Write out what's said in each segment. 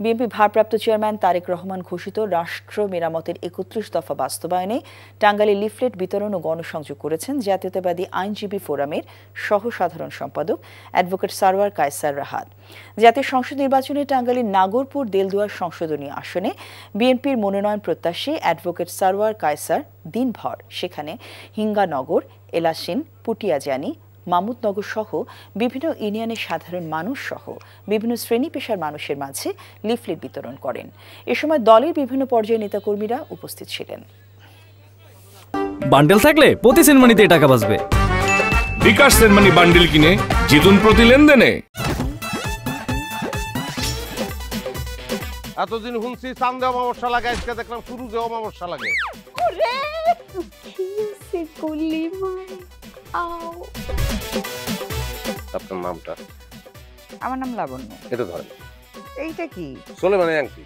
BNP ভারপ্রাপ্ত chairman Tarique Rahman ঘোষিত রাষ্ট্র মেরামতের ৩১ দফা বাস্তবায়নে টাঙ্গাইলে লিফলেট বিতরণ ও গণসংযোগ করেছেন জাতীয়তাবাদী আইনজীবী ফোরামের সহ সাধারণ সম্পাদক অ্যাডভোকেট সারওয়ার কায়সার রাহাত। জাতীয় সংসদ নির্বাচনে টাঙ্গাইলের নাগরপুর দেলদুয়ার সংসদীয় আসনে বিএনপির মনোনয়ন প্রত্যাশী অ্যাডভোকেট সারওয়ার কায়সার দিনভর সেখানে হিঙ্গানগর, এলাসিন, পুটিয়াজানি, মামুদনগর সহ বিভিন্ন ইউনিয়নের সাধারণ মানুষ সহ বিভিন্ন শ্রেণী পেশার মানুষের মাঝে লিফলেট বিতরণ করেন। এ সময় দলের বিভিন্ন পর্যায়ের নেতাকর্মীরা উপস্থিত ছিলেন। বান্ডেল থাকলে প্রতি সেনমানিতে টাকা বাঁচবে। বিকাশ সেনমানি বান্ডেল কিনে জিতুন প্রতি লেনদেনে। এতদিন শুনছি চান্দে অমাবস্যা লাগে, আজকে দেখলাম সূর্যে অমাবস্যা লাগে। আপনার নামটা? আমার নাম লাবণ্য। এটা ধরেন। এইটা কি? সোলেমানি আংটি।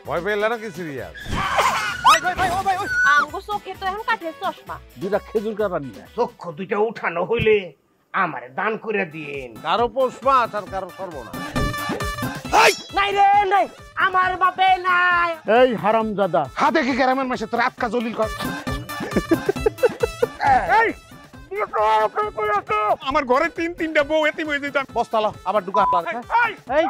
ভয় পেলে নাকি সিরিয়াস? আমগো চোখে তো এখন কাঠের চশমা। দুইটা খেজুর কাটা নিয়ে চক্ষু দুইটা উঠানো হইলে আমারে দান করে দিন। কারো পোষ মাছ আর কারো সর্বনাশ। নাই রে নাই, আমার বাপে নাই। এই হারামজাদা, হাতে কি গ্রামের মাসে তোর আটকা জলিল কর। আমার ঘরে তিনটা বউ এতিম হয়ে যেত। বস্তালা আবার ঢুকা। এই